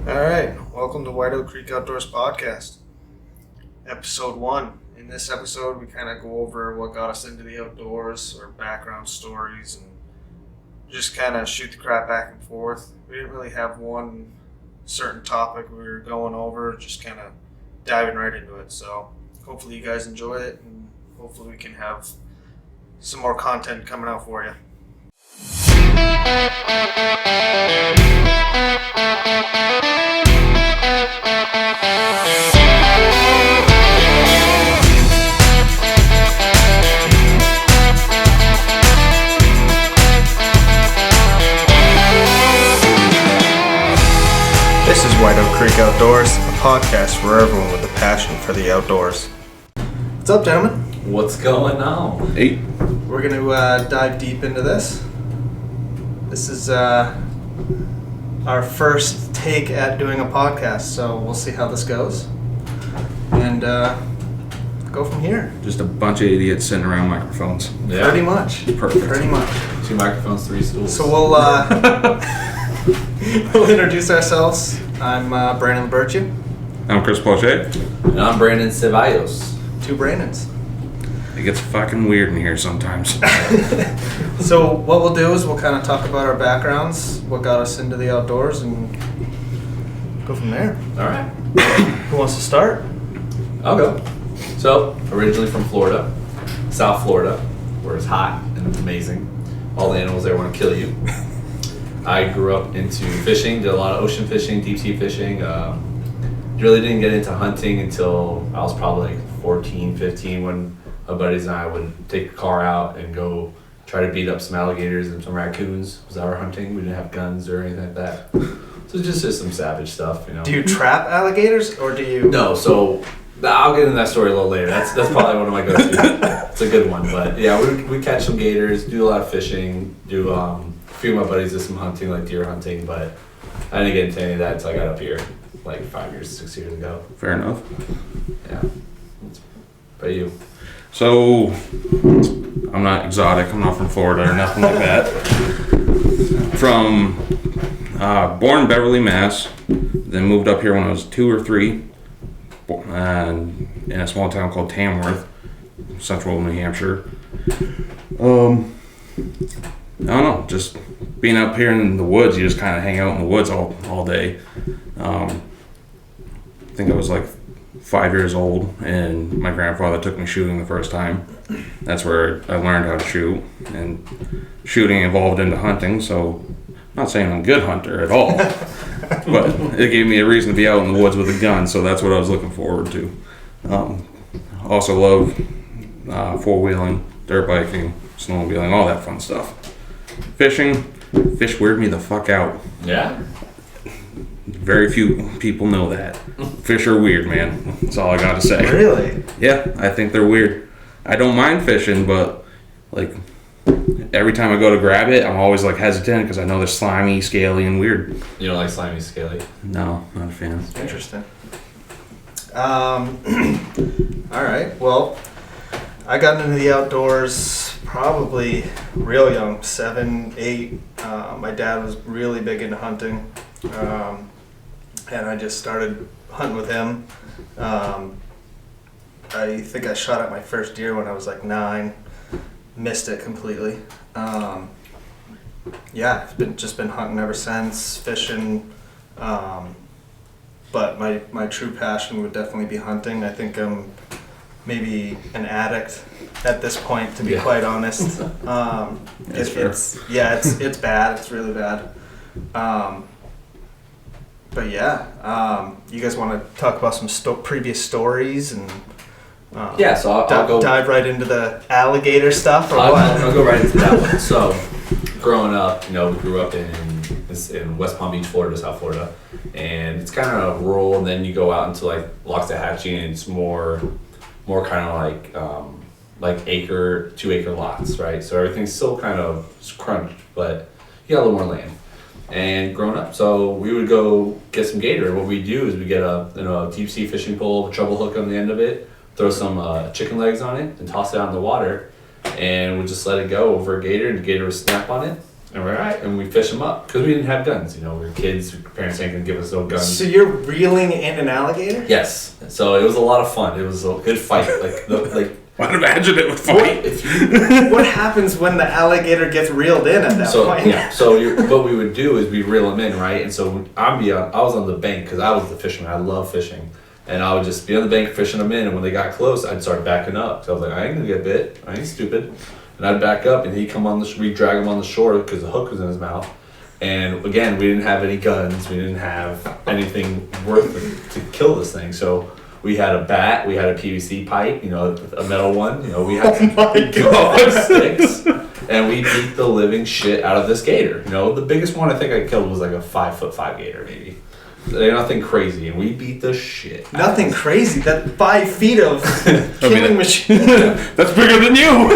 All right, welcome to White Oak Creek Outdoors Podcast, Episode 1. In this episode, we kind of go over what got us into the outdoors, our background stories, and just kind of shoot the crap back and forth. We didn't really have one certain topic we were going over, just kind of diving right into it. So hopefully you guys enjoy it, and hopefully we can have some more content coming out for you. This is White Oak Creek Outdoors, a podcast for everyone with a passion for the outdoors. What's up, gentlemen? What's going on? Hey. We're going to dive deep into this. This is our first take at doing a podcast, so we'll see how this goes. And go from here. Just a bunch of idiots sitting around microphones. Yeah. Pretty much. Perfect. Pretty much. 2 microphones, 3 stools. So we'll we'll introduce ourselves. I'm Brandon Berthieu. I'm Chris Poche. And I'm Brandon Ceballos. 2 Brandons. It gets fucking weird in here sometimes. So what we'll do is we'll kind of talk about our backgrounds, what got us into the outdoors, and go from there. All right. Who wants to start? I'll go. So, originally from Florida, South Florida, where it's hot and it's amazing. All the animals there want to kill you. I grew up into fishing, did a lot of ocean fishing, deep sea fishing. Really didn't get into hunting until I was probably like 14, 15 when my buddies and I would take a car out and go try to beat up some alligators and some raccoons. Was our hunting. We didn't have guns or anything like that. So just some savage stuff, you know. Do you trap alligators or do you? No, so I'll get into that story a little later. That's probably one of my go-to. It's a good one, but yeah, we catch some gators, do a lot of fishing, do a few of my buddies did some hunting, like deer hunting, but I didn't get into any of that until I got up here, like 6 years ago. Fair enough. Yeah. But you? So, I'm not exotic. I'm not from Florida or nothing like that. From born in Beverly, Mass. Then moved up here when I was 2 or 3, and in a small town called Tamworth, central New Hampshire. I don't know, just being up here in the woods, you just kind of hang out in the woods all day. I think I was like 5 years old, and my grandfather took me shooting the first time. That's where I learned how to shoot, and shooting evolved into hunting, so I'm not saying I'm a good hunter at all, but it gave me a reason to be out in the woods with a gun, so that's what I was looking forward to. Also love four-wheeling, dirt biking, snowmobiling, all that fun stuff. Fishing, fish weird me the fuck out. Yeah? Very few people know that. Fish are weird, man. That's all I got to say. Really? Yeah, I think they're weird. I don't mind fishing, but like every time I go to grab it, I'm always like hesitant because I know they're slimy, scaly, and weird. You don't like slimy, scaly? No, not a fan. Interesting. All right. Well, I got into the outdoors probably real young, 7, 8. My dad was really big into hunting, and I just started hunting with him. I think I shot at my first deer when I was like 9. Missed it completely. Yeah, I've been hunting ever since, fishing. But my true passion would definitely be hunting. I think I'm maybe an addict at this point, to be quite honest. It's bad. It's really bad. But yeah, you guys want to talk about some previous stories and So I'll go dive right into the alligator stuff, or what? I'll go right into that one. So, growing up, we grew up in West Palm Beach, Florida, South Florida, and it's kind of rural. And then you go out into like Loxahatchee, and it's more kind of like 2 acre lots, right? So everything's still kind of crunched, but you got a little more land. And growing up, so we would go get some gator. What we do is we get a deep sea fishing pole, a treble hook on the end of it, throw some chicken legs on it, and toss it out in the water, and we just let it go over a gator, and the gator would snap on it, And we're all right, and we fish them up because we didn't have guns. You know, we were kids. Parents ain't gonna give us no guns. So you're reeling in an alligator? Yes. So it was a lot of fun. It was a good fight. I'd imagine it would fight. What happens when the alligator gets reeled in at that point? Yeah. So what we would do is we reel them in, right? And so I was on the bank because I was the fisherman. I love fishing, and I would just be on the bank fishing them in. And when they got close, I'd start backing up. So I was like, I ain't gonna get bit. I ain't stupid. And I'd back up, and he'd come on we'd drag him on the shore because the hook was in his mouth. And again, we didn't have any guns. We didn't have anything worth it to kill this thing. So we had a bat, we had a PVC pipe, you know, a metal one. You know, we had sticks, and we beat the living shit out of this gator. You know, the biggest one I think I killed was like a 5'5" gator, maybe. They're nothing crazy, and we beat the shit. Nothing crazy. That 5 feet of killing machine. That's bigger than you.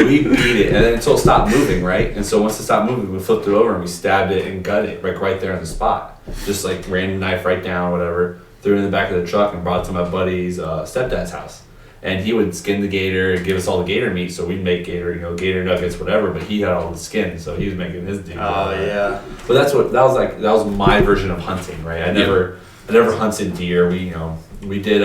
We beat it, and then until it stopped moving, right? And so once it stopped moving, we flipped it over and we stabbed it and gut it, like right there on the spot. Just like ran the knife right down, whatever. Threw it in the back of the truck and brought it to my buddy's stepdad's house. And he would skin the gator and give us all the gator meat, so we'd make gator, you know, gator nuggets, whatever. But he had all the skin, so he was making his deal. Oh yeah. But that was my version of hunting, right? I never hunted deer. We did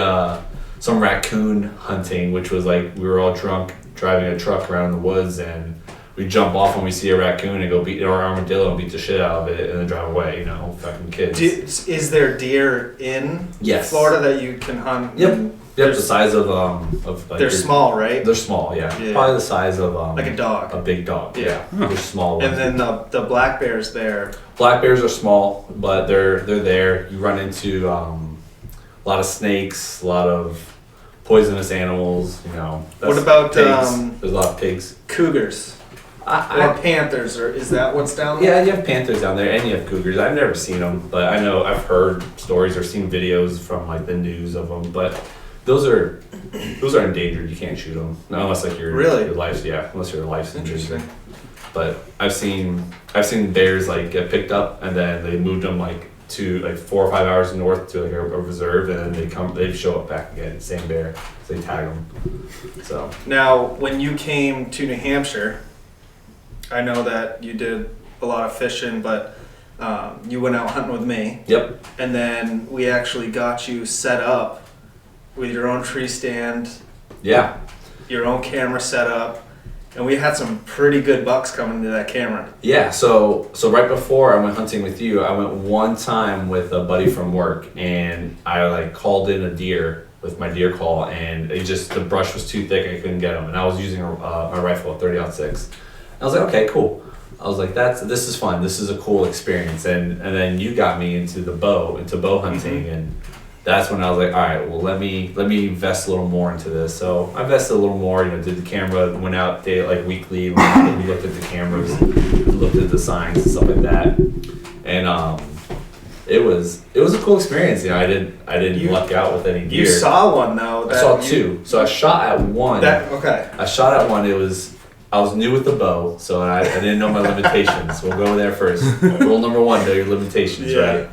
some raccoon hunting, which was like we were all drunk driving a truck around the woods, and we jump off when we see a raccoon and go beat or armadillo and beat the shit out of it and then drive away. You know, fucking kids. Is there deer in Florida that you can hunt? Yep. Yep, the size of like they're small, right? They're small, yeah. Probably the size of like a dog. A big dog. Yeah. They're small ones. And then the black bears there. Black bears are small, but they're there. You run into a lot of snakes, a lot of poisonous animals, you know. What about pigs? There's a lot of pigs. Cougars. Or panthers, or is that what's down there? Yeah, you have panthers down there, and you have cougars. I've never seen them, but I know I've heard stories or seen videos from like the news of them. But those are endangered. You can't shoot them, not unless like your life's unless your life's interesting. But I've seen bears like get picked up, and then they moved them like 4 or 5 hours north to like a reserve, and then they show up back again. Same bear, so they tag them. So now, when you came to New Hampshire, I know that you did a lot of fishing, but you went out hunting with me. Yep. And then we actually got you set up with your own tree stand. Yeah. Your own camera set up. And we had some pretty good bucks coming to that camera. Yeah, so right before I went hunting with you, I went one time with a buddy from work, and I like called in a deer with my deer call, and the brush was too thick, I couldn't get him. And I was using my rifle, a 30-06. I was like, okay, cool. I was like, this is fun. This is a cool experience. And then you got me into bow hunting, and that's when I was like, all right, well, let me invest a little more into this. So I invested a little more. You know, did the camera, went out weekly. We looked at the cameras, looked at the signs and stuff like that, and it was a cool experience. You know, I didn't luck out with any deer. You saw one though. I saw two. So I shot at one. I shot at one. I was new with the bow, so I didn't know my limitations. We'll go there first. Rule number 1, know your limitations, right?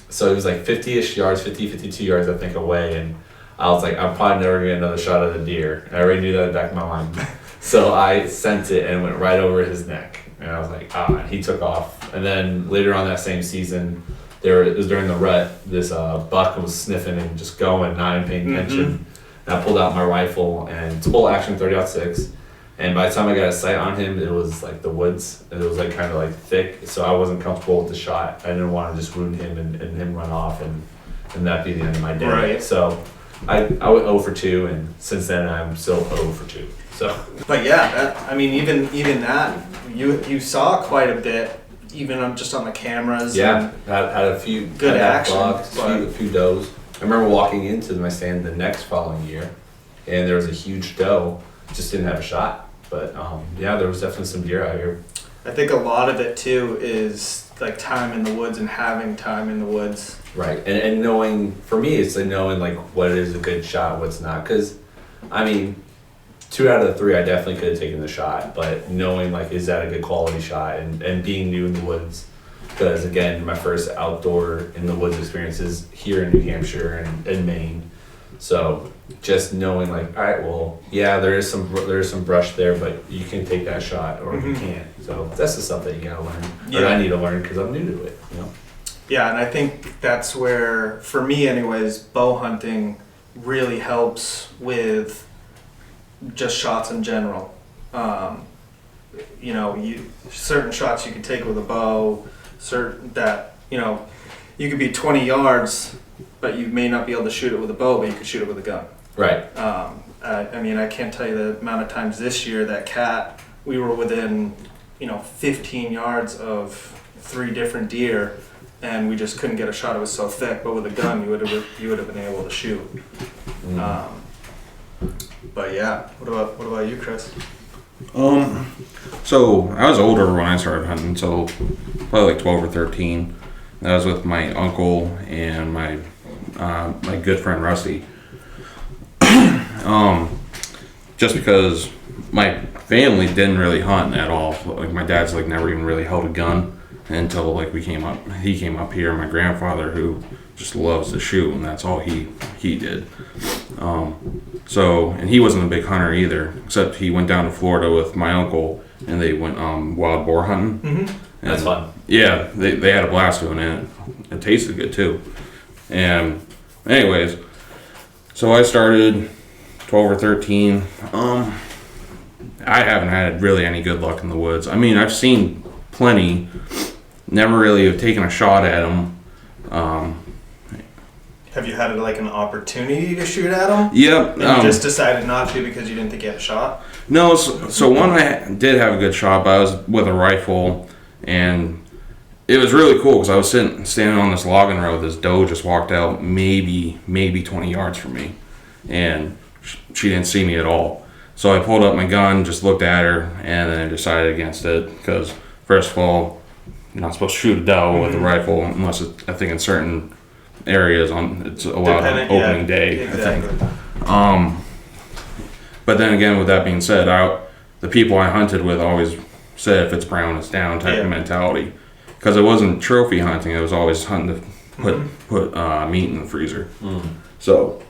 So it was like 50-ish yards, 52 yards, I think, away, and I was like, I'm probably never going to get another shot at a deer. I already knew that in the back of my mind. So I sent it and went right over his neck. And I was like, and he took off. And then later on that same season, it was during the rut, this buck was sniffing and just going, not even paying attention. And I pulled out my rifle, and it's a bolt action 30-06. And by the time I got a sight on him, it was like the woods, and it was like kind of like thick, so I wasn't comfortable with the shot. I didn't want to just wound him and him run off and that be the end of my day. Right. So I went 0 for 2, and since then I'm still 0 for 2. So. But yeah, even that, you saw quite a bit, even just on the cameras. Yeah, had a few good action, a few does. I remember walking into my stand the next following year, and there was a huge doe, just didn't have a shot. But there was definitely some deer out here. I think a lot of it too is like time in the woods and having time in the woods. Right, and knowing, for me, it's like knowing like what is a good shot, what's not. Because, I mean, 2 out of the 3 I definitely could have taken the shot, but knowing like is that a good quality shot and being new in the woods. Because again, my first outdoor in the woods experience is here in New Hampshire and in Maine. So just knowing like, all right, well, yeah, there is some brush there, but you can take that shot or you can't. So that's the stuff that you gotta learn. Yeah. Or I need to learn because I'm new to it. You know. Yeah, and I think that's where, for me anyways, bow hunting really helps with just shots in general. You know, certain shots you can take with a bow, certain that, you know, you could be 20 yards, but you may not be able to shoot it with a bow, but you could shoot it with a gun. Right. I mean, I can't tell you the amount of times this year that cat, we were within, 15 yards of 3 different deer, and we just couldn't get a shot. It was so thick. But with a gun, you would have been able to shoot. But yeah, what about you, Chris? So I was older when I started hunting, so probably like 12 or 13. I was with my uncle and my good friend Rusty. Just because my family didn't really hunt at all. Like my dad's like never even really held a gun until like he came up here. My grandfather, who just loves to shoot, and that's all he did. And he wasn't a big hunter either, except he went down to Florida with my uncle and they went wild boar hunting. Mm-hmm. That's fun. Yeah, they had a blast doing it. It tasted good too. And anyways, so I started 12 or 13. I haven't had really any good luck in the woods. I mean, I've seen plenty, never really have taken a shot at them. Have you had like an opportunity to shoot at them? Yep. And you just decided not to because you didn't think you had a shot? No, so one I did have a good shot, but I was with a rifle, and it was really cool because I was standing on this logging road. This doe just walked out maybe 20 yards from me, and she didn't see me at all. So I pulled up my gun, just looked at her, and then I decided against it because, first of all, you're not supposed to shoot a doe with a rifle unless I think in certain areas it's allowed on opening day. Exactly. I think. But then again, with that being said, the people I hunted with always said if it's brown, it's down type of mentality. Because it wasn't trophy hunting; it was always hunting to put meat in the freezer. So,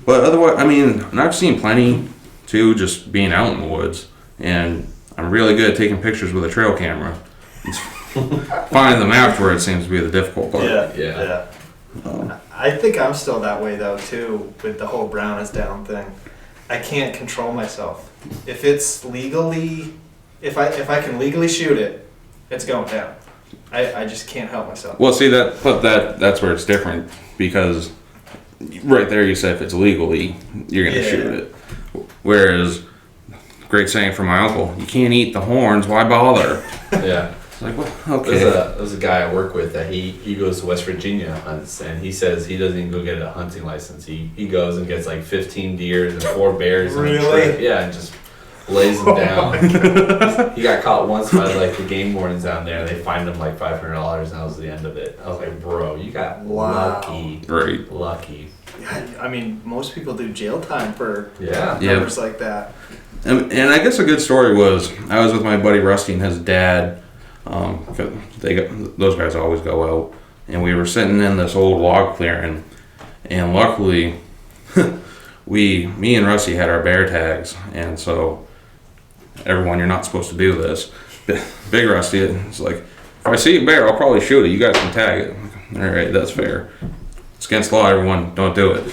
but otherwise, I mean, and I've seen plenty too, just being out in the woods, and I'm really good at taking pictures with a trail camera. Finding them afterwards seems to be the difficult part. Yeah. I think I'm still that way though too, with the whole brown is down thing. I can't control myself. If it's legally, if I can legally shoot it, it's going down. I just can't help myself. Well, see that's where it's different, because right there you said if it's legally, you're gonna shoot it. Whereas, great saying from my uncle, you can't eat the horns, why bother? Yeah. Like, well, okay. There's a guy I work with that he goes to West Virginia hunts, and he says he doesn't even go get a hunting license. He goes and gets like 15 deers and 4 bears. Really? And just lays them down. He got caught once by like the game wardens down there. They fined him like $500, and that was the end of it. I was like, bro, you got lucky. Right. Lucky. Yeah, I mean, most people do jail time for Yeah. numbers like that. And I guess a good story was I was with my buddy Rusty and his dad. Those guys always go out, and we were sitting in this old log clearing, and luckily, me and Rusty had our bear tags, and so everyone, you're not supposed to do this. Big Rusty is like, if I see a bear, I'll probably shoot it. You guys can tag it. All right, that's fair. It's against law. Everyone, don't do it.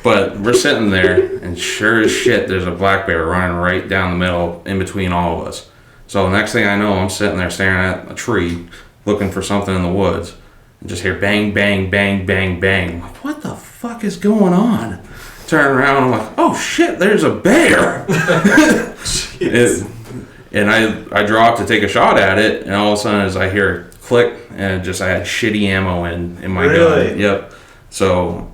But we're sitting there, and sure as shit, there's a black bear running right down the middle, in between all of us. So the next thing I know, I'm sitting there staring at a tree, looking for something in the woods, and just hear bang, bang, bang, bang, bang. I'm like, what the fuck is going on? Turn around, I'm like, oh shit, there's a bear! And I dropped to take a shot at it, and all of a sudden, as I hear a click, and I had shitty ammo in my gun. Yep. So,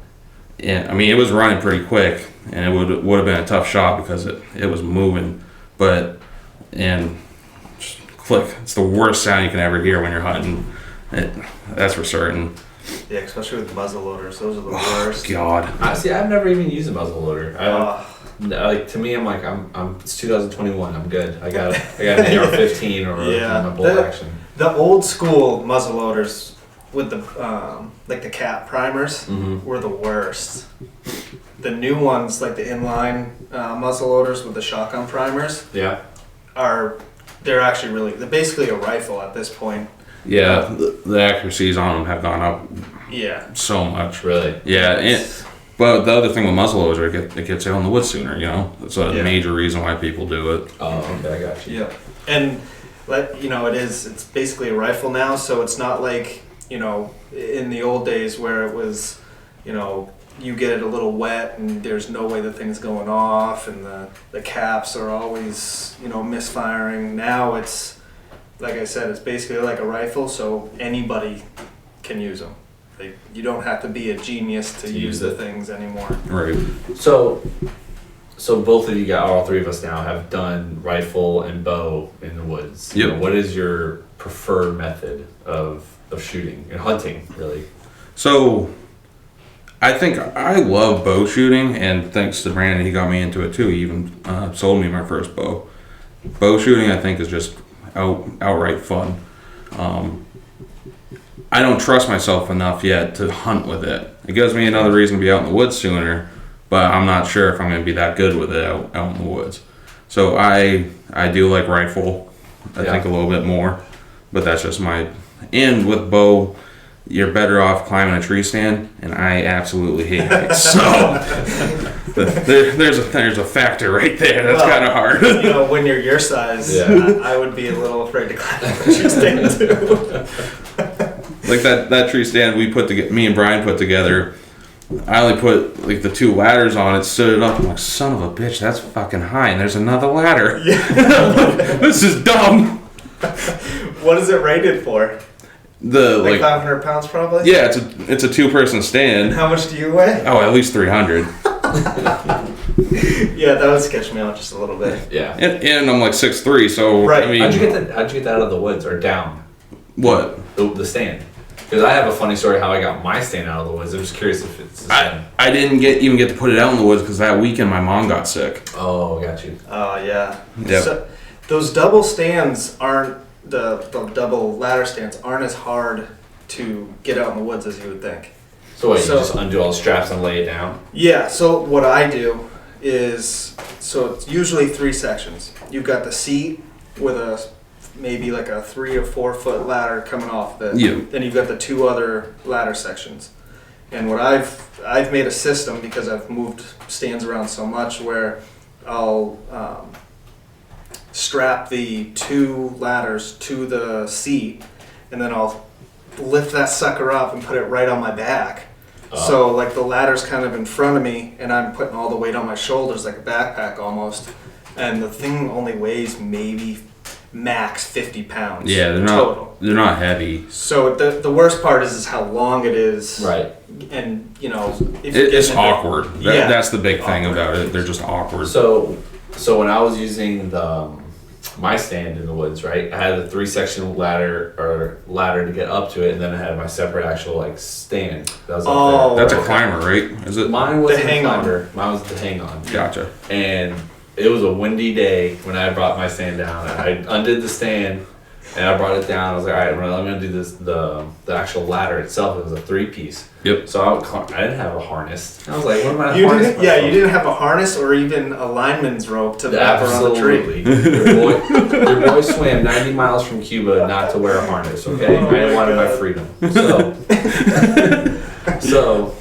yeah, I mean, it was running pretty quick, and it would have been a tough shot because it was moving, and just click. It's the worst sound you can ever hear when you're hunting. That's for certain. Yeah, especially with muzzle loaders, those are the worst. God. Honestly, I've never even used a muzzle loader. Like to me, I'm like it's 2021. I'm good. I got an AR-15 or my bolt action. The old school muzzle loaders with the like the cap primers Mhm. were the worst. The new ones, like the inline muzzle loaders with the shotgun primers, Yeah. they're actually they're basically a rifle at this point. Yeah, the accuracies on them have gone up Yeah. so much. Really. Yeah, but the other thing with muzzleloaders, it gets out in the woods sooner. It's a Yeah. major reason why people do it. Oh, okay, I got you. Yeah. And it's basically a rifle now, so it's not like, in the old days where it was, you get it a little wet and there's no way the thing's going off and the caps are always, misfiring. Now it's, like I said, it's basically like a rifle, so anybody can use them. Like, you don't have to be a genius to use the things anymore. Right. So both of you all three of us now have done rifle and bow in the woods. Yep. What is your preferred method of shooting and hunting, really? So, I think I love bow shooting, and thanks to Brandon, he got me into it too. He even sold me my first bow. Bow shooting, I think, is just outright fun. I don't trust myself enough yet to hunt with it. It gives me another reason to be out in the woods sooner, but I'm not sure if I'm going to be that good with it out in the woods. So I do like rifle, I think a little bit more, but that's just and with bow, you're better off climbing a tree stand, and I absolutely hate it. So there's a factor right there. That's kind of hard. When you're your size, Yeah. I would be a little afraid to climb a tree stand too. Like that tree stand me and Brian put together, I only put like the two ladders on it, stood it up. I'm like, son of a bitch, that's fucking high, and there's another ladder. Yeah. This is dumb. What is it rated for? Like 500 pounds probably? Yeah, it's a 2-person stand. How much do you weigh? Oh, at least 300. Yeah, that would sketch me out just a little bit. Yeah. And I'm like 6'3", so Right. I mean, How'd you get that out of the woods or down? what? The stand. Because I have a funny story how I got my stand out of the woods. I'm just curious if it's the same. I didn't even get to put it out in the woods because that weekend my mom got sick. Oh, got you. Oh, yeah. Yep. So, those double stands the double ladder stands aren't as hard to get out in the woods as you would think. So wait, you just undo all the straps and lay it down? Yeah, so what I do is, it's usually 3 sections. You've got the seat with maybe like a 3 or 4 foot ladder coming off it. Yeah. Then you've got the 2 other ladder sections. And what I've made a system, because I've moved stands around so much, where I'll strap the 2 ladders to the seat, and then I'll lift that sucker up and put it right on my back. So like the ladder's kind of in front of me, and I'm putting all the weight on my shoulders like a backpack almost. And the thing only weighs maybe max 50 pounds. Yeah, total. They're not heavy. So the worst part is how long it is. Right. And It's awkward. Yeah. That's the big thing about it. They're just awkward. So when I was using my stand in the woods, right? I had a 3-section ladder to get up to it, and then I had my separate actual stand. That was up there. That's a climber, right? Is it? Mine was The hang-on. Mine was the hang on. Gotcha. And it was a windy day when I brought my stand down. I undid the stand and I brought it down. I was like, all right, I'm gonna do this. The actual ladder itself, it was a 3-piece. Yep. So I didn't have a harness. I was like, what am I? You didn't have a harness or even a lineman's rope to wrap around the tree. Absolutely. Your boy swam 90 miles from Cuba not to wear a harness. Okay, I didn't want my freedom. So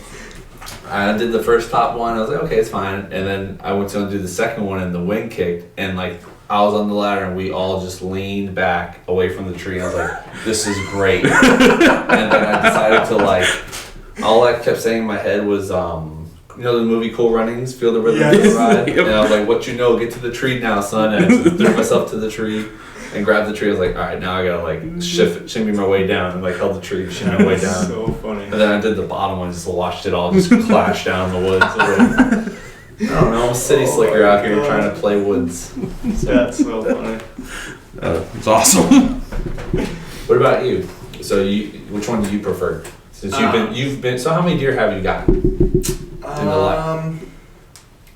I undid the first top one. I was like, okay, it's fine. And then I went to undo the second one, and the wind kicked, and like I was on the ladder, and we all just leaned back away from the tree. I was like, this is great. And then I decided to all I kept saying in my head was, the movie Cool Runnings, Feel the Rhythm of the Ride? Yep. And I was like, what you know, get to the tree now, son. And I just threw myself to the tree and grabbed the tree. I was like, all right, now I gotta shimmy my way down, and held the tree, shimmy my way down. So funny. And then I did the bottom one, just watched it all just clash down in the woods. I don't know, I'm a city slicker out here trying to play woods. That's so funny. It's awesome. What about you? So which one do you prefer? Since you've been. So how many deer have you gotten in the life?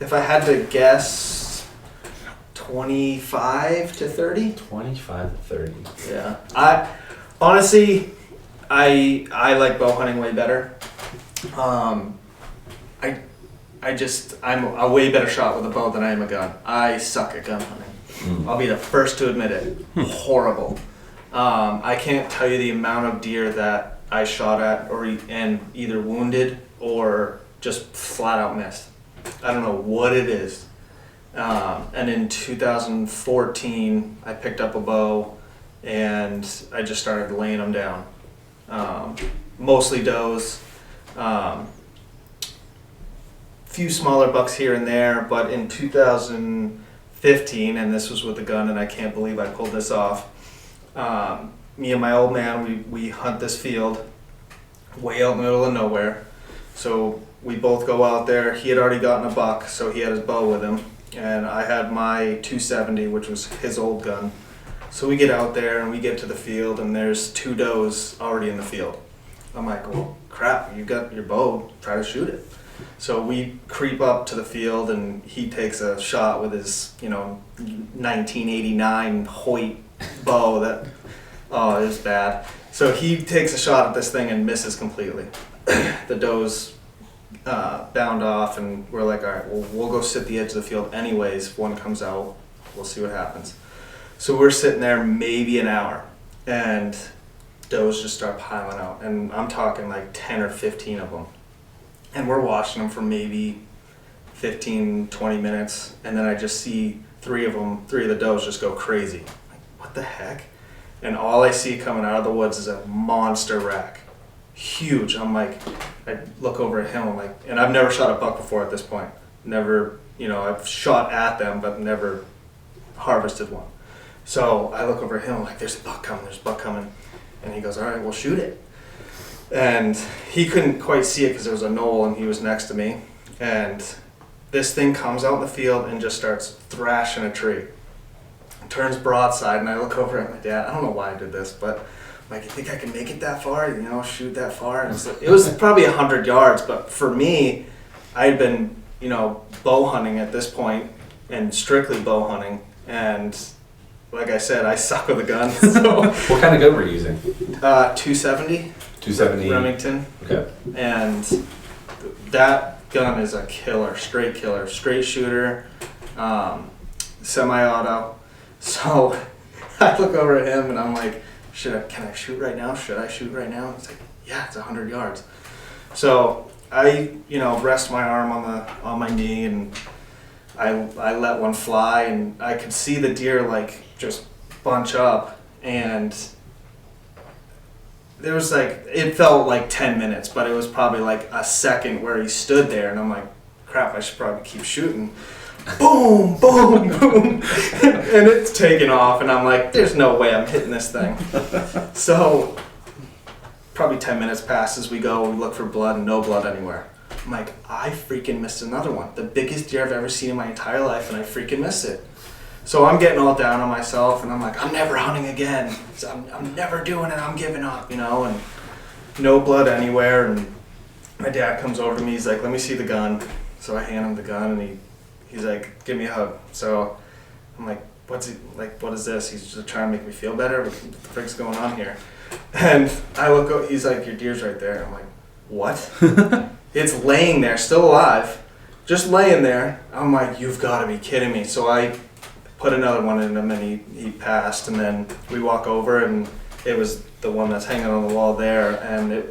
If I had to guess, 25 to 30. 25 to 30. Yeah. I honestly, I like bow hunting way better. I'm a way better shot with a bow than I am a gun. I suck at gun hunting. I'll be the first to admit it. Horrible. I can't tell you the amount of deer that I shot at and either wounded or just flat out missed. I don't know what it is. And in 2014, I picked up a bow and I just started laying them down. Mostly does. Few smaller bucks here and there, but in 2015, and this was with a gun, and I can't believe I pulled this off. Me and my old man, we hunt this field way out in the middle of nowhere. So we both go out there. He had already gotten a buck, so he had his bow with him, and I had my 270, which was his old gun. So we get out there and we get to the field, and there's 2 does already in the field. I'm like, well, crap, you got your bow, try to shoot it. So we creep up to the field, and he takes a shot with his, 1989 Hoyt bow that, oh, it was bad. So he takes a shot at this thing and misses completely. The does bound off, and we're like, all right, well, we'll go sit at the edge of the field anyways. If one comes out, we'll see what happens. So we're sitting there maybe an hour, and does just start piling out, and I'm talking like 10 or 15 of them. And we're watching them for maybe 15, 20 minutes, and then I just see 3 of the does just go crazy. Like, what the heck? And all I see coming out of the woods is a monster rack. Huge. I'm like, I look over at him, I'm like, and I've never shot a buck before at this point. Never, I've shot at them, but never harvested one. So I look over at him, I'm like, there's a buck coming. And he goes, all right, we'll shoot it. And he couldn't quite see it because there was a knoll and he was next to me. And this thing comes out in the field and just starts thrashing a tree. It turns broadside, and I look over at my dad. I don't know why I did this, but I'm like, you think I can make it that far? Shoot that far? And it was probably 100 yards, but for me, I had been, bow hunting at this point and strictly bow hunting. And like I said, I suck with a gun. So. What kind of gun were you using? 270. 270 Remington. Okay. And that gun is a killer, straight shooter, semi-auto. So I look over at him and I'm like, can I shoot right now? Should I shoot right now? He's like, yeah, it's 100 yards. So I, rest my arm on my knee, and I let one fly, and I could see the deer like just bunch up, and there was it felt like 10 minutes, but it was probably like a second where he stood there, and I'm like, crap, I should probably keep shooting. Boom, boom, boom. And it's taking off, and I'm like, there's no way I'm hitting this thing. So probably 10 minutes passes, we look for blood, and no blood anywhere. I'm like, I freaking missed another one. The biggest deer I've ever seen in my entire life, and I freaking missed it. So I'm getting all down on myself, and I'm like, I'm never hunting again. So I'm never doing it. I'm giving up, and no blood anywhere. And my dad comes over to me. He's like, let me see the gun. So I hand him the gun, and he's like, give me a hug. So I'm like, what is this? He's just trying to make me feel better. What the frick's going on here? And I look up, he's like, your deer's right there. I'm like, what? It's laying there, still alive, just laying there. I'm like, you've got to be kidding me. So I put another one in him, and he passed, and then we walk over, and it was the one that's hanging on the wall there, and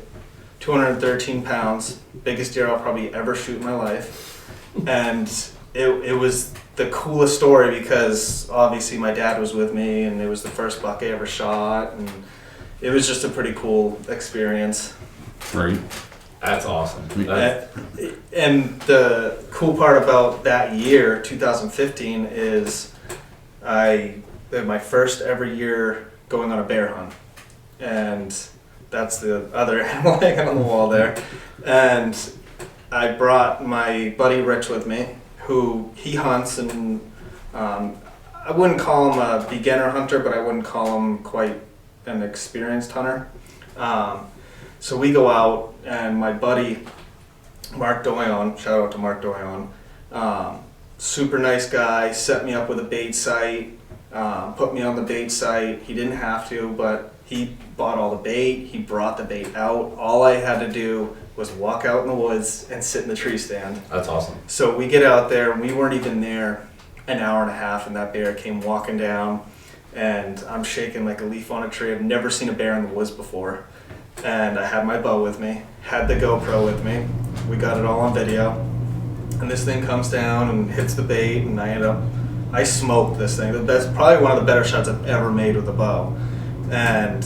213 pounds, biggest deer I'll probably ever shoot in my life. And it was the coolest story because obviously my dad was with me, and it was the first buck I ever shot, and it was just a pretty cool experience. Right. That's awesome. And the cool part about that year, 2015, is I had my first ever year going on a bear hunt. And that's the other animal hanging on the wall there. And I brought my buddy Rich with me, who he hunts, and I wouldn't call him a beginner hunter, but I wouldn't call him quite an experienced hunter. So we go out, and my buddy Mark Doyon, shout out to Mark Doyon, super nice guy, set me up with a bait site, put me on the bait site. He didn't have to, but He bought all the bait. He brought the bait out. All I had to do was walk out in the woods and sit in the tree stand. That's awesome. So we get out there, and we weren't even there an hour and a half, and that bear came walking down, and I'm shaking like a leaf on a tree. I've never seen a bear in the woods before. And I had my bow with me, had the GoPro with me. We got it all on video. And this thing comes down and hits the bait, and I smoked this thing. That's probably one of the better shots I've ever made with a bow. And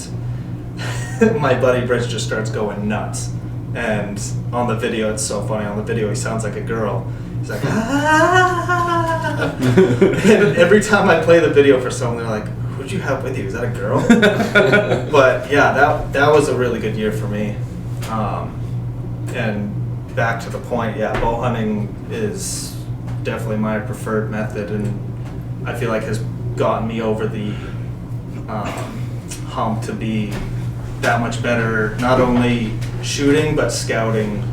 my buddy Rich just starts going nuts. And on the video, it's so funny. On the video, he sounds like a girl. He's like, ah! And every time I play the video for someone, they're like, who'd you have with you? Is that a girl? But yeah, that was a really good year for me. And back to the point, yeah, bow hunting is definitely my preferred method, and I feel like has gotten me over the hump to be that much better, not only shooting but scouting,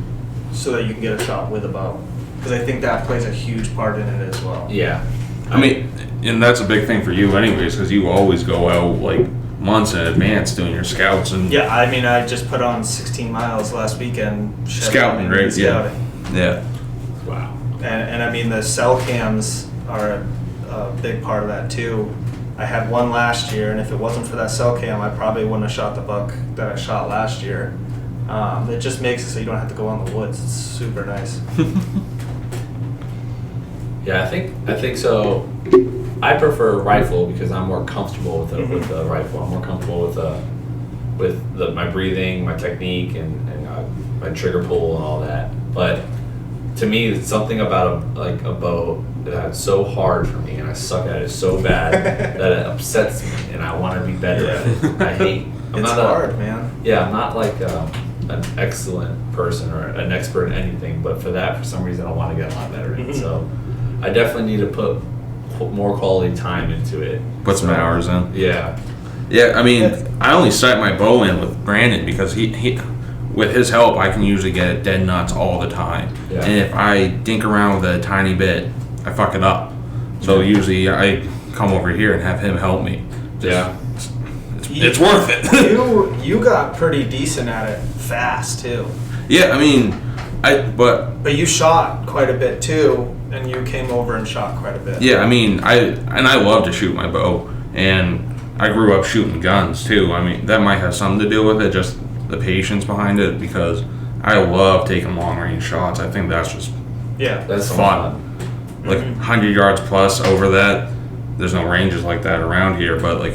so that you can get a shot with a bow. Because I think that plays a huge part in it as well. Yeah. I mean, and that's a big thing for you anyways, because you always go out like months in advance doing your scouts and Yeah, I mean, I just put on 16 miles last weekend. scouting, right? Scouting. Yeah. Wow. And I mean, the cell cams are a big part of that too. I had one last year, and if it wasn't for that cell cam, I probably wouldn't have shot the buck that I shot last year. It just makes it so you don't have to go in the woods. It's super nice. Yeah, I think so. I prefer rifle because I'm more comfortable with the rifle. I'm more comfortable with my breathing, my technique, and my trigger pull and all that. But to me, it's something about a bow that's so hard for me, and I suck at it so bad that it upsets me, and I want to be better at it. I hate. It's hard, man. Yeah, I'm not like an excellent person or an expert in anything, but for some reason, I want to get a lot better at it. So I definitely need to put more quality time into it. Put some hours in. Yeah. Yeah, I mean, I only set my bow in with Brandon because he with his help, I can usually get it dead nuts all the time. Yeah. And if I dink around with it a tiny bit, I fuck it up. So usually I come over here and have him help me. It's worth it. You got pretty decent at it fast too. Yeah, I mean, But you shot quite a bit too, and you came over and shot quite a bit. yeah, I mean, I love to shoot my bow, and I grew up shooting guns too. I mean, that might have something to do with it, just the patience behind it, because I love taking long range shots. I think that's just That's fun. Like 100 yards plus over that, there's no ranges like that around here. But like,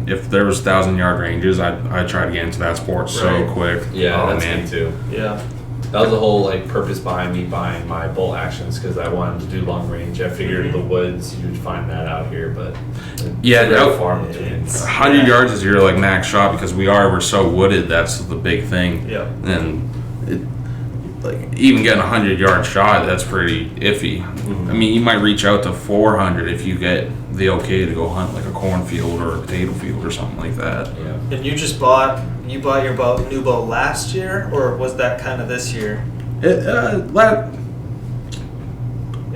if there was 1,000-yard ranges, I'd try to get into that sport so quick. Yeah, oh, that's man. me too. Yeah. That was the whole purpose behind me buying my bolt actions, because I wanted to do long range. I figured in the woods you'd find that out here, but Yeah, no farm between. 100 yards is your max shot, because we're so wooded. That's the big thing. Yeah. And even getting a 100-yard shot, that's pretty iffy. I mean, you might reach out to 400 if you get the okay to go hunt like a cornfield or a potato field or something like that. Yeah. And you just bought your new bow last year, or was that kind of this year? It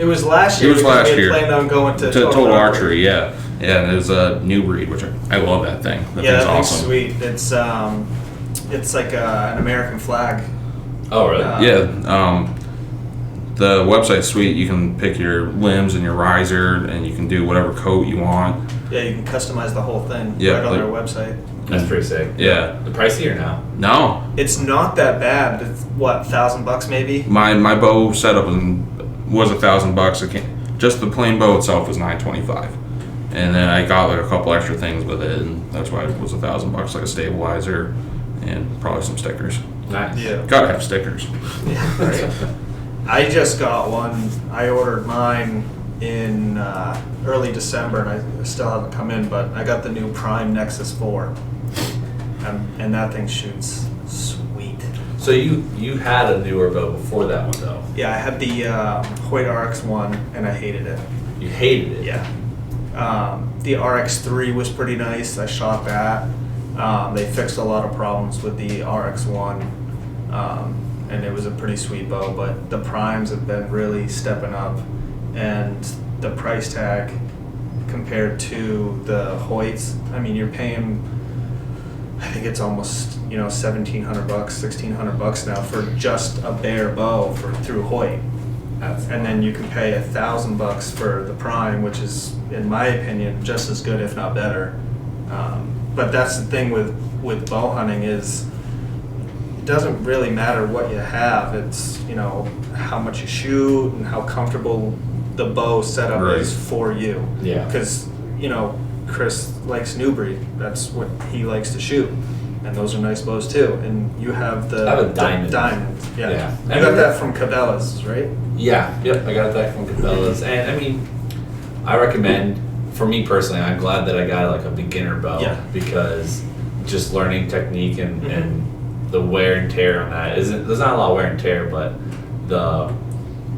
was last year. It was because last we had year. planned on going to Total archery, yeah. Yeah, and there's a new breed, which I love that thing. That Yeah, thing's that thing's awesome. sweet. It's like an American flag. Oh, really? Yeah, the website's sweet. You can pick your limbs and your riser, and you can do whatever coat you want. Yeah, you can customize the whole thing Yeah, right on like- their website. That's pretty sick. Yeah. The pricey or no? No, It's not that bad. It's what, $1,000 maybe? my bow setup was $1,000. Just the plain bow itself was $925, and then I got a couple extra things with it, and that's why it was $1,000, like a stabilizer and probably some stickers. Nice. Yeah. Gotta have stickers. Yeah, right. I just got one. I ordered mine in early December, and I still haven't come in, but I got the new Prime Nexus 4, and that thing shoots sweet. So you had a newer bow before that one though. Yeah, I had the Hoyt RX1, and I hated it. You hated it. Yeah. The RX3 was pretty nice. I shot that. They fixed a lot of problems with the RX1, and it was a pretty sweet bow, but the primes have been really stepping up, and the price tag compared to the Hoyts, I mean, you're paying I think it's almost, $1,700, $1,600 now for just a bare bow through Hoyt. And then you can pay $1,000 for the prime, which is, in my opinion, just as good, if not better. But that's the thing with bow hunting is it doesn't really matter what you have. It's how much you shoot and how comfortable the bow setup is for you. Yeah. Because Chris likes new breed. That's what he likes to shoot. And those are nice bows too. And you have I have a diamond. Diamond. Yeah. Yeah. You got that from Cabela's, right? Yeah, yep, I got that from Cabela's. And I mean, I recommend, for me personally, I'm glad that I got like a beginner bow. Yeah. Because just learning technique and the wear and tear on that there's not a lot of wear and tear, but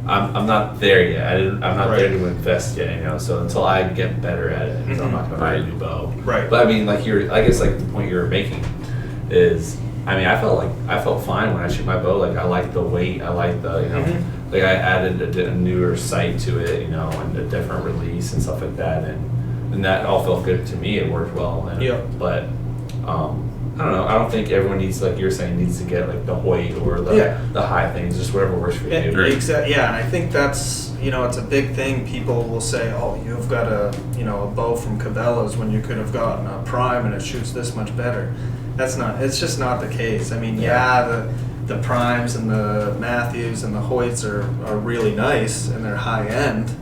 I'm not there yet. I'm not there to invest yet, so until I get better at it, I'm not gonna buy a new bow. Right. But I mean, like I guess like the point you were making is, I mean, I felt fine when I shoot my bow. Like I like the weight, I like the like I added a newer sight to it, and a different release and stuff like that, and that all felt good to me. It worked well. But I don't know. I don't think everyone needs, like you're saying, needs to get like the Hoyt or the high things. Just whatever works for you. Exactly. Yeah, and I think that's it's a big thing. People will say, "Oh, you've got a bow from Cabela's when you could have gotten a prime and it shoots this much better." It's just not the case. I mean, the primes and the Matthews and the Hoyts are really nice and they're high end,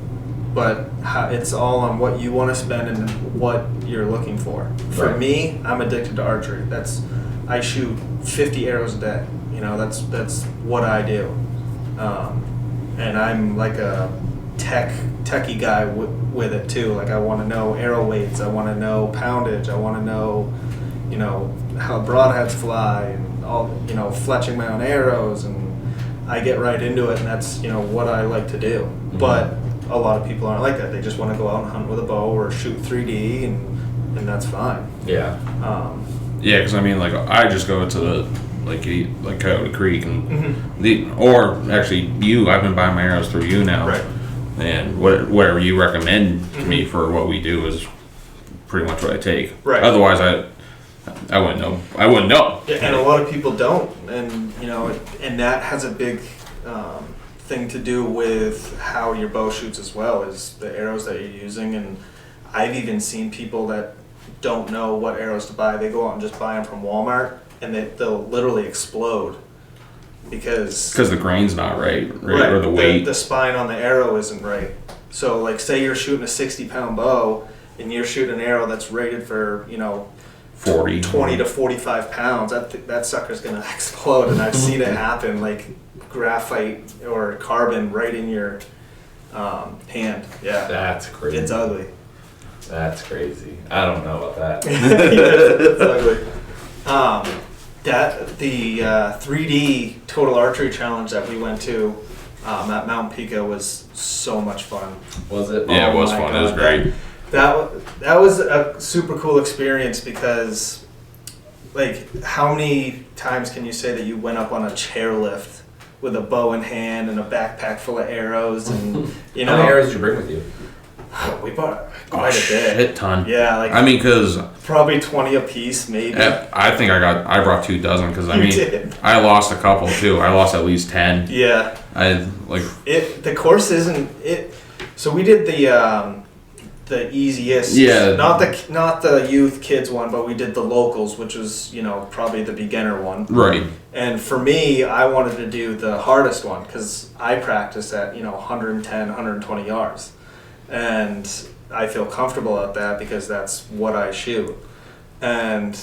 but it's all on what you want to spend and what you're looking for. For me, I'm addicted to archery. I shoot 50 arrows a day. That's what I do, and I'm like a techie guy with it too. Like I want to know arrow weights. I want to know poundage. I want to know, how broadheads fly and all, fletching my own arrows, and I get right into it, and that's, what I like to do. Mm-hmm. But a lot of people aren't like that. They just want to go out and hunt with a bow or shoot 3D, and that's fine. Yeah. Yeah, because I mean, like I just go to the like Coyote Creek and or actually I've been buying my arrows through you now, right? And whatever you recommend to me for what we do is pretty much what I take. Right. Otherwise, I wouldn't know. I wouldn't know. Yeah, and a lot of people don't, and and that has a big thing to do with how your bow shoots as well, is the arrows that you're using. And I've even seen people that don't know what arrows to buy. They go out and just buy them from Walmart, and they'll literally explode because the grain's not right, or the weight. The spine on the arrow isn't right. So, like, say you're shooting a 60-pound bow, and you're shooting an arrow that's rated for 20 to 45 pounds. That sucker's gonna explode, and I've seen it happen, like graphite or carbon right in your hand. Yeah, that's crazy. It's ugly. That's crazy. I don't know about that. It's ugly. The 3D Total Archery Challenge that we went to at Mount Pico was so much fun. Was it? Yeah, it was fun. God. It was great. That was a super cool experience because, like, how many times can you say that you went up on a chairlift with a bow in hand and a backpack full of arrows and How many arrows did you bring with you? We bought quite a bit. Shit ton. Yeah, like I mean, because probably 20 a piece, maybe. I think I brought 2 dozen because You did. I lost a couple too. I lost at least 10. Yeah. The course isn't it. So we did the easiest. Yeah. Not the youth kids one, but we did the locals, which was probably the beginner one. Right. And for me, I wanted to do the hardest one because I practice at 110, 120 yards. And I feel comfortable at that because that's what I shoot. And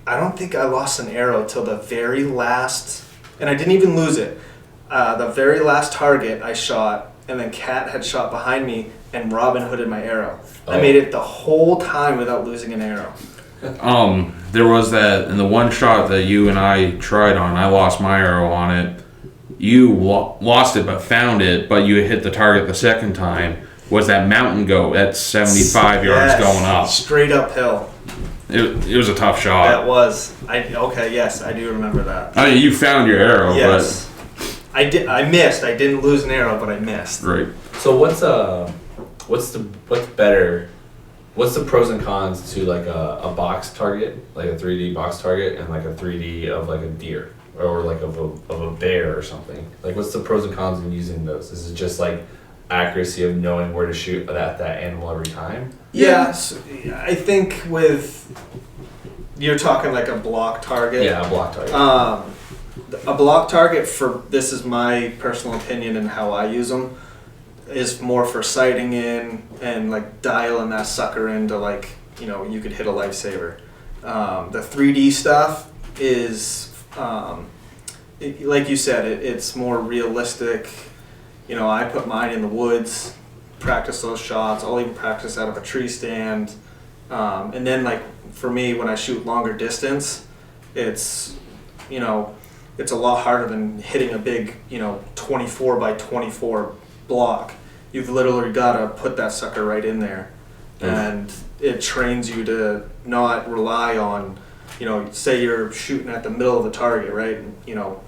I don't think I lost an arrow till the very last, and I didn't even lose it. The very last target I shot, and then Kat had shot behind me, and Robin Hooded my arrow. Oh. I made it the whole time without losing an arrow. There was that in the one shot that you and I tried on. I lost my arrow on it. You lost it but found it, but you hit the target the second time. Was that mountain goat at 75 yards going up? Straight uphill. It was a tough shot. That was. Yes, I do remember that. I mean, you found your arrow, yes. I did. I missed. I didn't lose an arrow, but I missed. Right. So what's better? What's the pros and cons to like a box target, like a 3D box target, and like a 3D of like a deer or like of a bear or something? Like, what's the pros and cons in using those? Is it just like accuracy of knowing where to shoot at that animal every time? Yeah, so I think you're talking like a block target. Yeah, a block target. A block target, for this is my personal opinion and how I use them, is more for sighting in and like dialing that sucker into, like, you know, you could hit a lifesaver. The 3D stuff is, like you said, it's more realistic. You know, I put mine in the woods, practice those shots. I'll even practice out of a tree stand. And then, like, for me, when I shoot longer distance, it's, you know, it's a lot harder than hitting a big, you know, 24 by 24 block. You've literally got to put that sucker right in there. And it trains you to not rely on, you know, say you're shooting at the middle of the target, right? You know,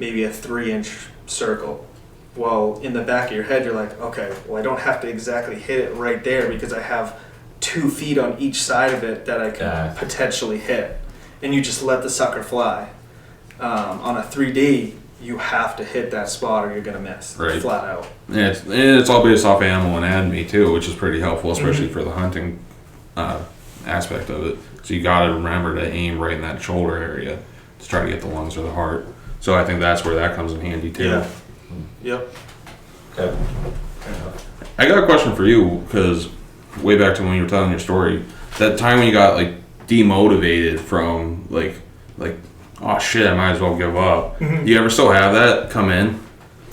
maybe a 3-inch circle. Well, in the back of your head, you're like, okay, well, I don't have to exactly hit it right there because I have 2 feet on each side of it that I can potentially hit. And you just let the sucker fly. On a 3D, you have to hit that spot or you're going to miss, flat out. Yeah, it's all based off animal anatomy too, which is pretty helpful, especially for the hunting aspect of it. So you got to remember to aim right in that shoulder area to try to get the lungs or the heart. So I think that's where that comes in handy too. Yeah. Yep. Okay. I got a question for you, because way back to when you were telling your story, that time when you got like demotivated from like oh shit, I might as well give up. You ever still have that come in?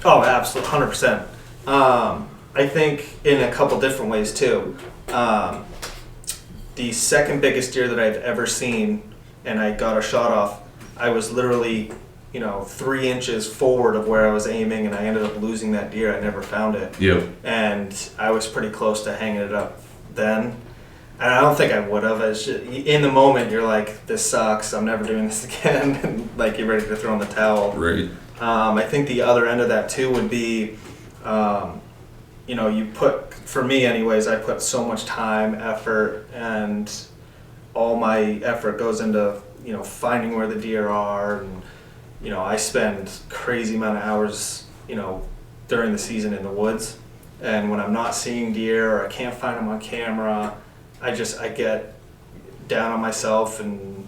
Oh, absolutely, 100%. I think in a couple different ways too. The second biggest deer that I've ever seen, and I got a shot off, I was literally, you know, 3 inches forward of where I was aiming, and I ended up losing that deer. I never found it. Yep. And I was pretty close to hanging it up then. And I don't think I would have. In the moment, you're like, this sucks. I'm never doing this again. And like, you're ready to throw in the towel. Right. I think the other end of that too would be, you know, you put, for me anyways, I put so much time, effort, and all my effort goes into, you know, finding where the deer are. And, you know, I spend crazy amount of hours, you know, during the season in the woods. And when I'm not seeing deer or I can't find them on camera, I get down on myself and,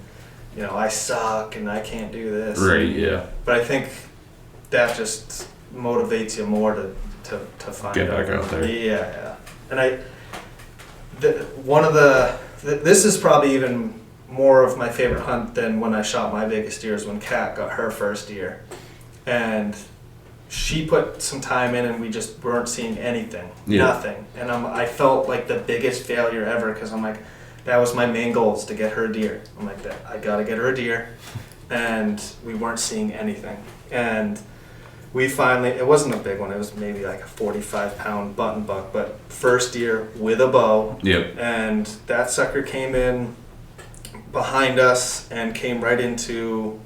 you know, I suck and I can't do this. Right, yeah. But I think that just motivates you more to find Get back out there. Yeah. And this is probably even more of my favorite hunt than when I shot my biggest deer, is when Kat got her first deer. And she put some time in and we just weren't seeing anything, nothing. And I felt like the biggest failure ever, because I'm like, that was my main goal, is to get her a deer. I'm like, I gotta get her a deer. And we weren't seeing anything. And we finally, it wasn't a big one, it was maybe like a 45-pound button buck, but first deer with a bow. Yep. And that sucker came in behind us and came right into,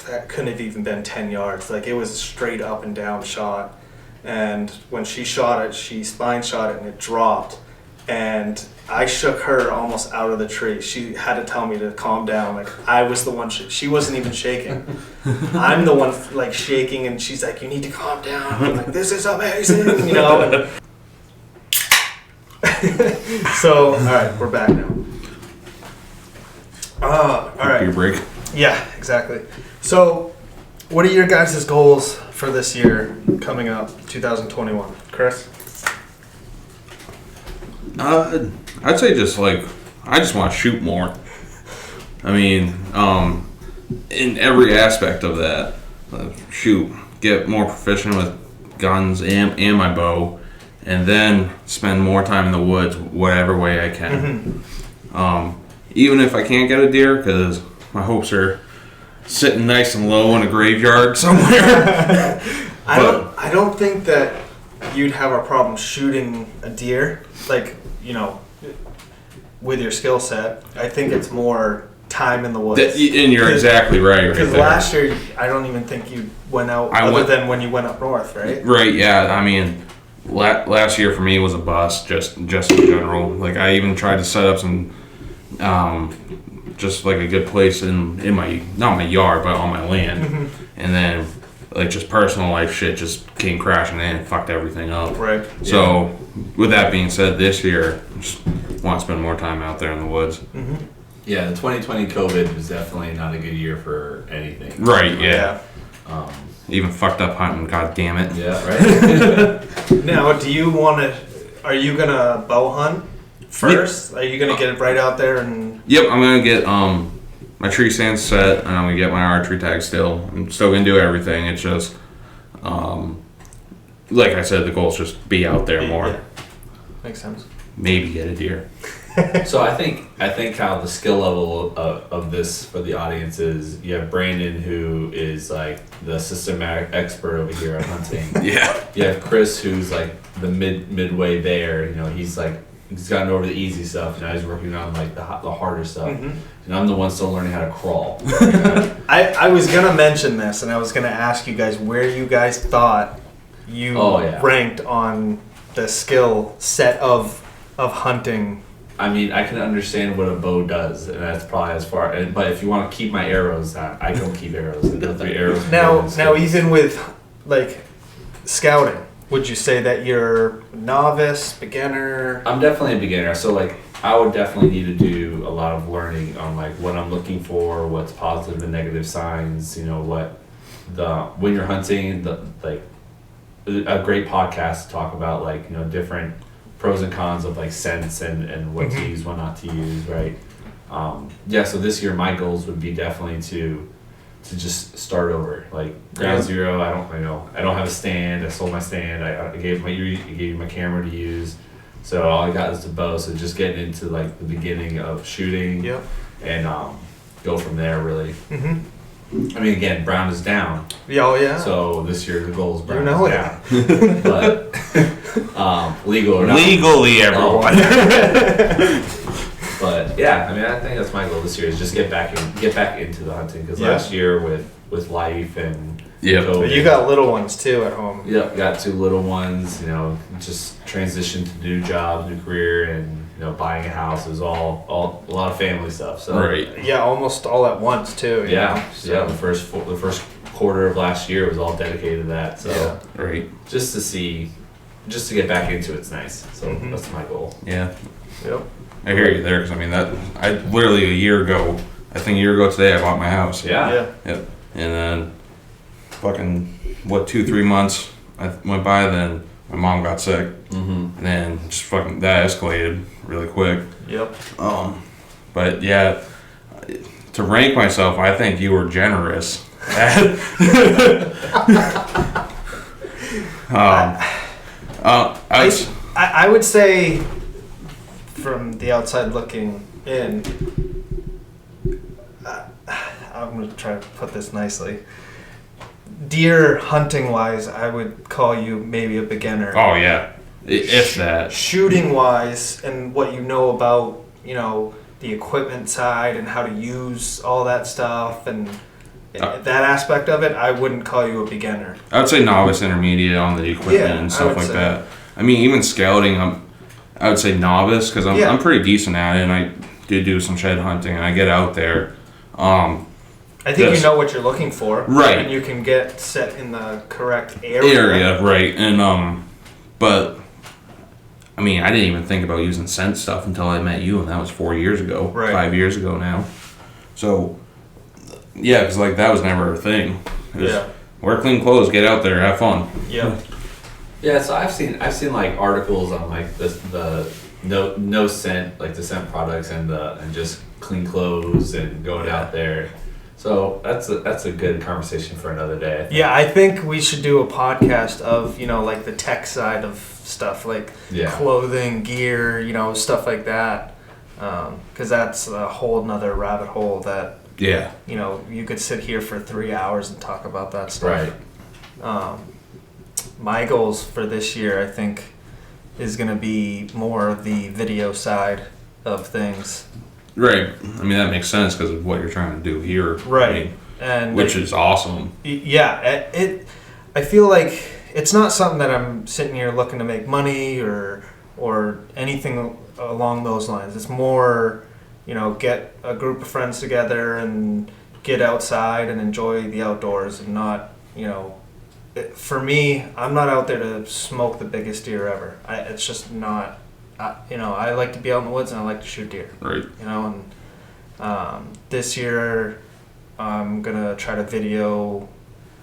that couldn't have even been 10 yards. Like, it was a straight up and down shot. And when she shot it, she spine shot it and it dropped. And I shook her almost out of the tree. She had to tell me to calm down. Like, I was the one, she wasn't even shaking. I'm the one like shaking, and she's like, you need to calm down. I'm like, this is amazing, you know? And so, all right, we're back now. All right. Your break. Yeah, exactly. So, what are your guys' goals for this year coming up, 2021? Chris? I'd say just like, I just want to shoot more. I mean, in every aspect of that, shoot, get more proficient with guns and my bow, and then spend more time in the woods, whatever way I can. Even if I can't get a deer, because my hopes are sitting nice and low in a graveyard somewhere. I don't think that you'd have a problem shooting a deer, like, you know, with your skill set. I think it's more time in the woods. And you're exactly right. Because last year, I don't even think you went out, than when you went up north, right? Right, yeah. I mean, last year for me was a bust, just in general. Like I even tried to set up some, just like a good place in my, not my yard, but on my land. And then like just personal life shit just came crashing in and fucked everything up. Right. So with that being said, this year, just want to spend more time out there in the woods. Yeah, the 2020 COVID was definitely not a good year for anything. Right, yeah. Um, Even fucked up hunting, god damn it. yeah, right? Now, do you want to? Are you gonna bow hunt first? Are you gonna get it right out there and? Yep, I'm gonna get my tree stand set, and I'm gonna get my archery tag still. I'm still gonna do everything. It's just like I said, the goal is just be out there more. Yeah. Makes sense. Maybe get a deer. So I think how the skill level of this for the audience is, you have Brandon, who is like the systematic expert over here on hunting. Yeah. You have Chris, who's like the midway there. You know, he's gotten over the easy stuff. Now he's working on like the harder stuff. And I'm the one still learning how to crawl. I was gonna mention this, and I was gonna ask you guys where you guys thought you ranked on the skill set of hunting. I mean, I can understand what a bow does, and that's probably as far. But if you want to keep my arrows, I don't keep arrows. The 3 arrows. Now, even with like scouting, would you say that you're novice, beginner? I'm definitely a beginner. So like, I would definitely need to do a lot of learning on like what I'm looking for, what's positive and negative signs. You know, when you're hunting, a great podcast to talk about like, you know, different pros and cons of like scents and what to use, what not to use, right? So this year my goals would be definitely to just start over, like ground zero. I don't have a stand. I sold my stand. I gave you my camera to use, so all I got is the bow. So just getting into like the beginning of shooting, and go from there really. I mean, again, brown is down. Yeah. So this year the goal is brown You know is down. But legal or not. Legally, everyone. But yeah, I mean, I think that's my goal this year is just get back into the hunting, because last year with life and COVID, But you got little ones too at home. Yep, got 2 little ones. You know, just transitioned to new jobs, new career, and you know, buying a house. It was all a lot of family stuff. So Right. Yeah, almost all at once too. you know, so. The first quarter of last year was all dedicated to that. So Right. just to get back into it's nice. So that's my goal. Yeah. Yep. I hear you there, because I mean I literally a year ago today I bought my house. Yeah. Yep. And then fucking 2-3 months I went by, then my mom got sick. And then just fucking that escalated really quick. Yep. But yeah, to rank myself, I think you were generous. I would say, from the outside looking in, I'm going to try to put this nicely. Deer hunting wise, I would call you maybe a beginner. Oh yeah, if that. Shooting wise, and what you know about, you know, the equipment side and how to use all that stuff and that aspect of it, I wouldn't call you a beginner. I would say novice, intermediate on the equipment and stuff like that. I mean, even scouting, I would say novice, because I'm pretty decent at it, and I do some shed hunting, and I get out there. I think you know what you're looking for, right? And you can get set in the correct area. Right? And but I mean, I didn't even think about using scent stuff until I met you, and that was 4 years ago, 5 years ago now. So yeah, because like that was never a thing. Wear clean clothes, get out there, have fun. Yeah. Yeah, so I've seen like articles on like the no scent, like the scent products and just clean clothes and going out there. So that's a good conversation for another day. I think we should do a podcast of, you know, like the tech side of stuff, like clothing, gear, you know, stuff like that. Because that's a whole nother rabbit hole that, you know, you could sit here for 3 hours and talk about that stuff. Right. My goals for this year, I think, is going to be more the video side of things. Right. I mean, that makes sense because of what you're trying to do here. Right. I mean, and which is awesome. Yeah. I feel like it's not something that I'm sitting here looking to make money or anything along those lines. It's more, get a group of friends together and get outside and enjoy the outdoors and not, for me, I'm not out there to smoke the biggest deer ever. It's just not, I like to be out in the woods and I like to shoot deer. Right. And this year I'm going to try to video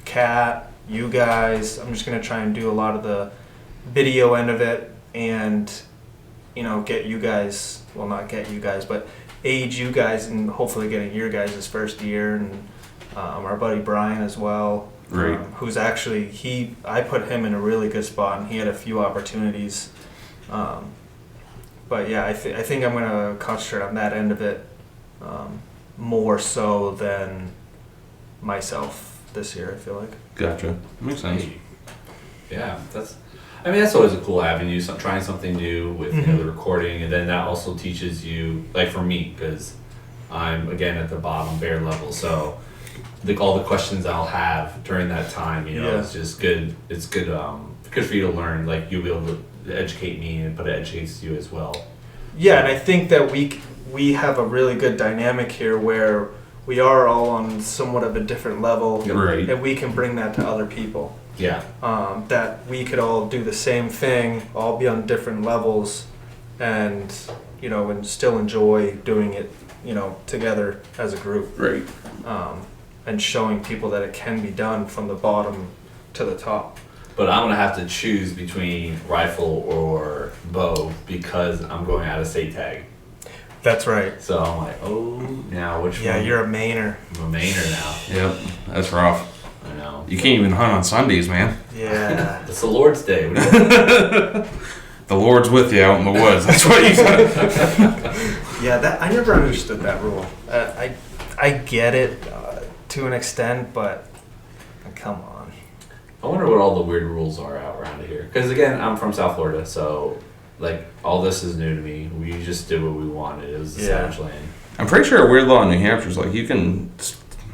Cat, you guys. I'm just going to try and do a lot of the video end of it and, get you guys, well, not get you guys, but age you guys and hopefully getting your guys' first year and our buddy Brian as well. Right. Who's actually, I put him in a really good spot and he had a few opportunities. But yeah, I think I'm going to concentrate on that end of it more so than myself this year, I feel like. Gotcha. Makes sense. Yeah, that's always a cool avenue. Trying something new with the recording, and then that also teaches you, like for me, because I'm again at the bottom bare level, so all the questions I'll have during that time, it's just good. It's good, good for you to learn. Like you'll be able to educate me, but it educates you as well. Yeah, and I think that we have a really good dynamic here where we are all on somewhat of a different level, right. And we can bring that to other people. Yeah. That we could all do the same thing, all be on different levels, and and still enjoy doing it, together as a group. Right. And showing people that it can be done from the bottom to the top. But I'm gonna have to choose between rifle or bow because I'm going out of state tag. That's right. So I'm like, now which one? Yeah, you're a Mainer. I'm a Mainer now. Yep. That's rough. I know. You can't even hunt on Sundays, man. Yeah. It's the Lord's Day. What do you The Lord's with you out in the woods. That's what you said. Yeah, I never understood that rule. I get it to an extent, but come on. I wonder what all the weird rules are out around here. Because again, I'm from South Florida, so like all this is new to me. We just did what we wanted. It was the Savage Land. I'm pretty sure a weird law in New Hampshire is like you can,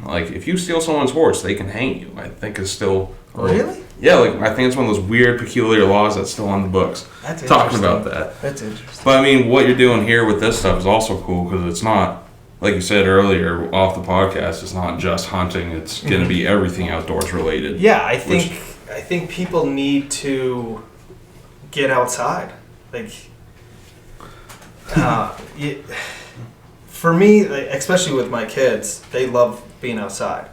like if you steal someone's horse, they can hang you. I think is still. Really? Yeah, like I think it's one of those weird, peculiar laws that's still on the books. That's talking about that. That's interesting. But I mean, what you're doing here with this stuff is also cool because it's not, like you said earlier off the podcast, it's not just hunting. It's going to be everything outdoors related. Yeah, I think people need to get outside. Like, for me, like, especially with my kids, they love being outside,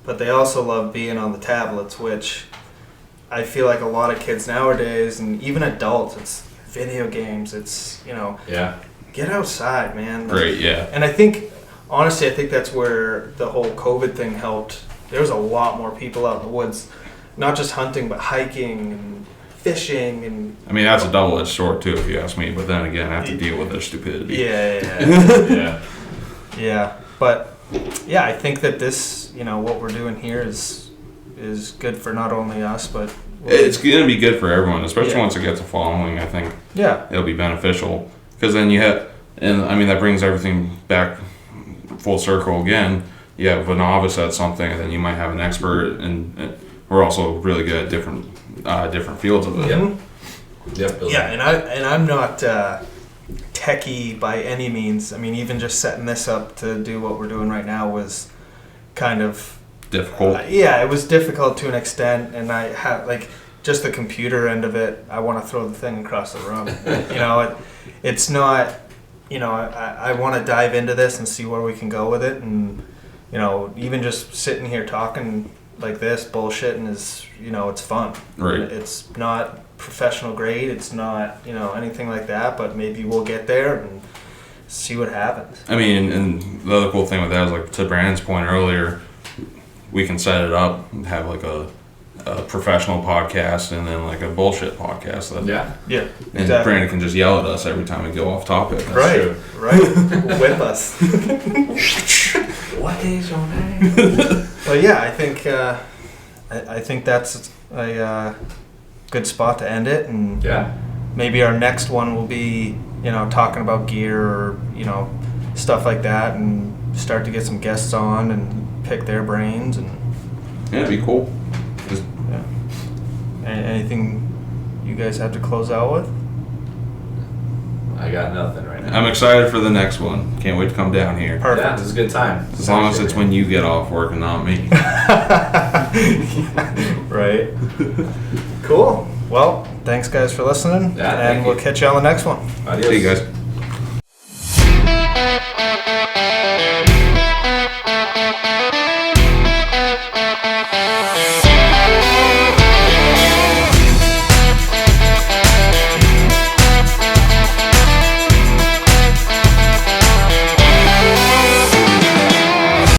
but they also love being on the tablets, which I feel like a lot of kids nowadays, and even adults, it's video games. It's Yeah. Get outside, man. Right. Yeah. And I think, honestly, that's where the whole COVID thing helped. There was a lot more people out in the woods, not just hunting, but hiking and fishing. And I mean, that's a double-edged sword too, if you ask me. But then again, I have to deal with their stupidity. Yeah. Yeah. But yeah, I think that this, what we're doing here is good for not only us, but it's going to be good for everyone, especially once it gets a following. I think it'll be beneficial because then you have, and I mean that brings everything back full circle again. You have a novice at something, and then you might have an expert, and we're also really good at different fields of it. Yep. Yeah, and I'm not techie by any means. I mean, even just setting this up to do what we're doing right now was kind of difficult. It was difficult to an extent, and I have just the computer end of it. I want to throw the thing across the room. It's not. I want to dive into this and see where we can go with it, and even just sitting here talking like this, bullshitting is it's fun. Right. It's not professional grade. It's not anything like that. But maybe we'll get there and see what happens. I mean, and the other cool thing with that is like to Brandon's point earlier, we can set it up and have like a professional podcast and then like a bullshit podcast. Yeah. And exactly. Brandon can just yell at us every time we go off topic. That's right. true. Right. Whip us. What is your name? But yeah, I think that's a good spot to end it, and maybe our next one will be talking about gear or stuff like that, and start to get some guests on and pick their brains, and Yeah, it'd be cool. Anything you guys have to close out with? I got nothing right now. I'm excited for the next one. Can't wait to come down here. Perfect. Yeah, this is a good time. As long as it's when you get off work and not me. Right. Cool. Well, thanks guys for listening, Yeah, and thank we'll you. catch you on the next one. Adios. See you guys.